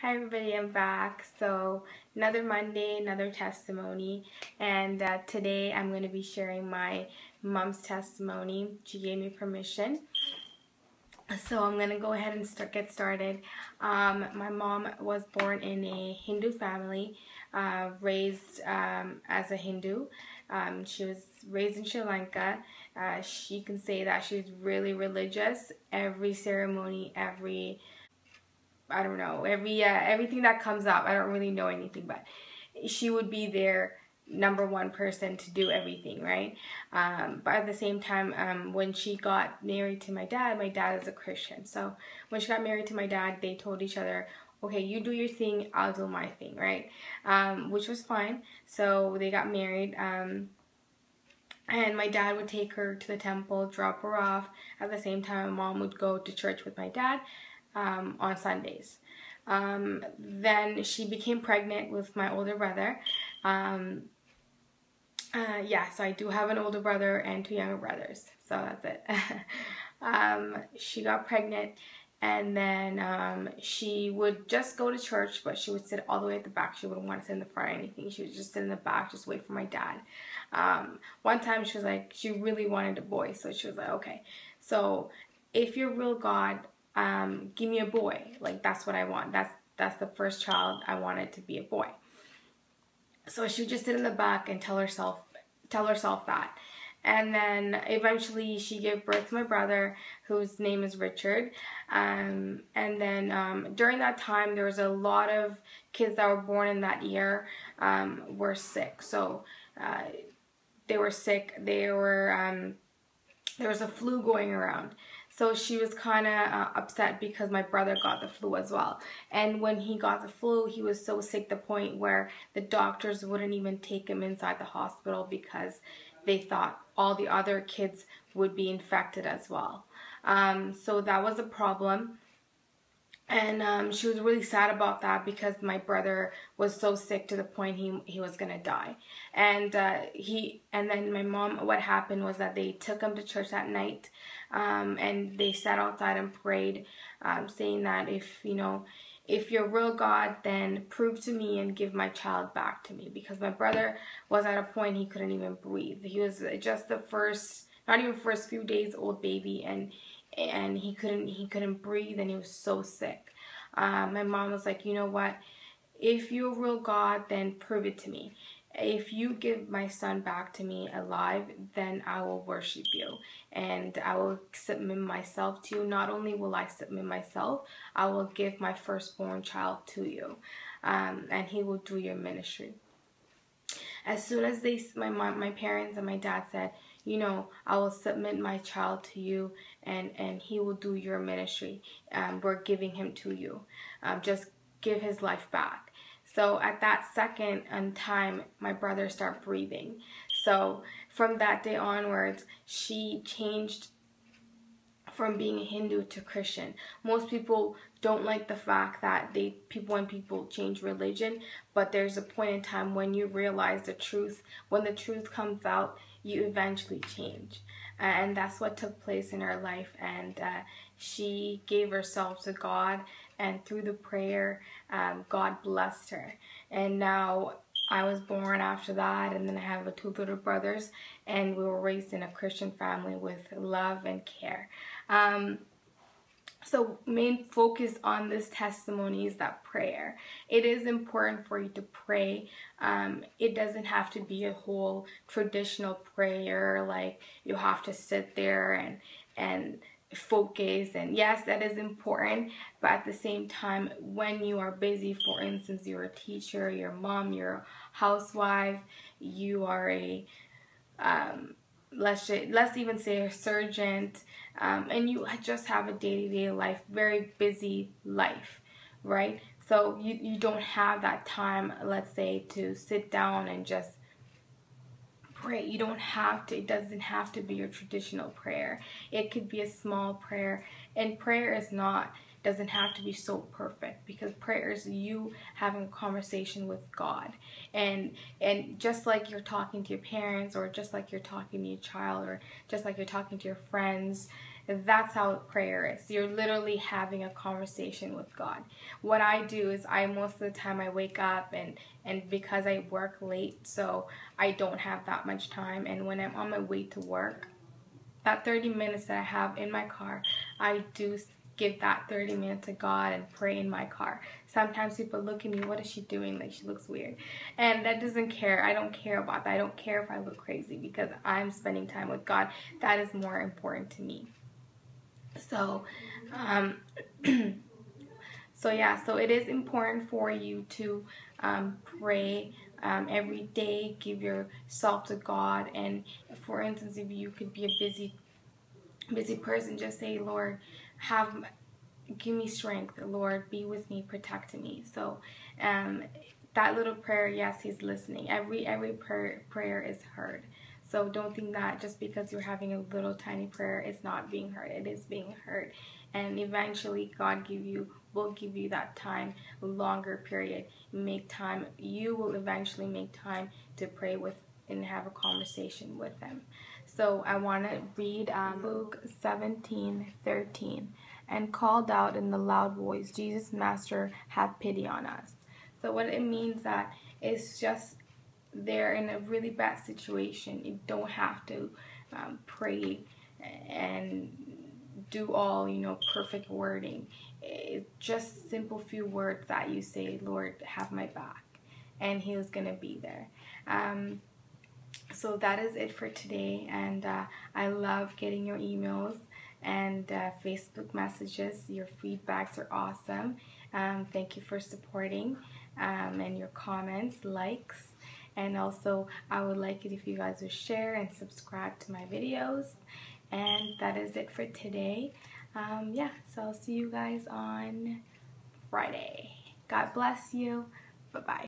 Hi everybody, I'm back. So another Monday, another testimony, and today I'm going to be sharing my mom's testimony. She gave me permission. So I'm going to go ahead and get started. My mom was born in a Hindu family, raised as a Hindu. She was raised in Sri Lanka. She can say that she's really religious. Every ceremony, everything that comes up, I don't really know anything, but she would be their number one person to do everything, right? But at the same time, when she got married to my dad is a Christian. So when she got married to my dad, they told each other, okay, you do your thing, I'll do my thing, right? Which was fine. So they got married. And my dad would take her to the temple, drop her off. At the same time, my mom would go to church with my dad on Sundays. Then she became pregnant with my older brother. So I do have an older brother and two younger brothers. So that's it. She got pregnant, and then she would just go to church, but she would sit all the way at the back. She wouldn't want to sit in the front or anything. She would just sit in the back, just wait for my dad. One time she was like, she really wanted a boy, so she was like, okay, so if you're real God, give me a boy. Like, that's what I want. That's the first child I wanted to be a boy. So she would just sit in the back and tell herself that. And then eventually she gave birth to my brother, whose name is Richard. And then during that time, there was a lot of kids that were born in that year were sick. So they were sick. There was a flu going around. So she was kind of upset because my brother got the flu as well. And when he got the flu, he was so sick to the point where the doctors wouldn't even take him inside the hospital because they thought all the other kids would be infected as well. So that was a problem. And she was really sad about that because my brother was so sick to the point he was gonna die. And then my mom, what happened was that they took him to church that night, and they sat outside and prayed, saying that if you're real God, then prove to me and give my child back to me, because my brother was at a point he couldn't even breathe. He was just the not even first few days old baby, and he couldn't breathe, and he was so sick. My mom was like, you know what? If you're a real God, then prove it to me. If you give my son back to me alive, then I will worship you, and I will submit myself to you. Not only will I submit myself, I will give my firstborn child to you, and he will do your ministry. As soon as my parents and my dad said, I will submit my child to you, and he will do your ministry. We're giving him to you. Just give his life back. So at that second and time, my brother started breathing. So from that day onwards, she changed from being a Hindu to Christian. Most people don't like the fact that when people change religion, but there's a point in time when you realize the truth. When the truth comes out, you eventually change. And that's what took place in her life. And she gave herself to God, and through the prayer, God blessed her. And now I was born after that, and then I have two little brothers, and we were raised in a Christian family with love and care. So main focus on this testimony is that prayer. It is important for you to pray. It doesn't have to be a whole traditional prayer, like you have to sit there and focus. And yes, that is important, but at the same time, when you are busy, for instance, you're a teacher, you're a mom, you're a housewife, you are a let's even say a surgeon, and you just have a day-to-day life, very busy life, right? So you don't have that time, let's say, to sit down and just pray. You don't have to. It doesn't have to be your traditional prayer. It could be a small prayer, and prayer doesn't have to be so perfect, because prayer is you having a conversation with God, and just like you're talking to your parents, or just like you're talking to your child, or just like you're talking to your friends, That's how prayer is. You're literally having a conversation with God. What I do is most of the time I wake up and because I work late, so I don't have that much time. And when I'm on my way to work, that 30 minutes that I have in my car, I do give that 30 minutes to God and pray in my car. Sometimes people look at me, what is she doing? Like, she looks weird. And that doesn't care. I don't care about that. I don't care if I look crazy because I'm spending time with God. That is more important to me. So, so it is important for you to pray every day, give yourself to God. And for instance, if you could be a busy person, just say, Lord, give me strength. Lord, be with me, protect me. So that little prayer, yes, he's listening. Every prayer is heard. So don't think that just because you're having a little tiny prayer, it's not being heard. It is being heard. And eventually God will give you that time, a longer period. Make time. You will eventually make time to pray with and have a conversation with him. So I want to read Luke 17:13. And called out in the loud voice, Jesus, Master, have pity on us. So what it means that it's just they're in a really bad situation. You don't have to pray and do all, perfect wording. It's just simple few words that you say, Lord, have my back. And he's going to be there. So that is it for today. And I love getting your emails and Facebook messages. Your feedbacks are awesome. Thank you for supporting and your comments, likes. And also, I would like it if you guys would share and subscribe to my videos. And that is it for today. So I'll see you guys on Friday. God bless you. Bye-bye.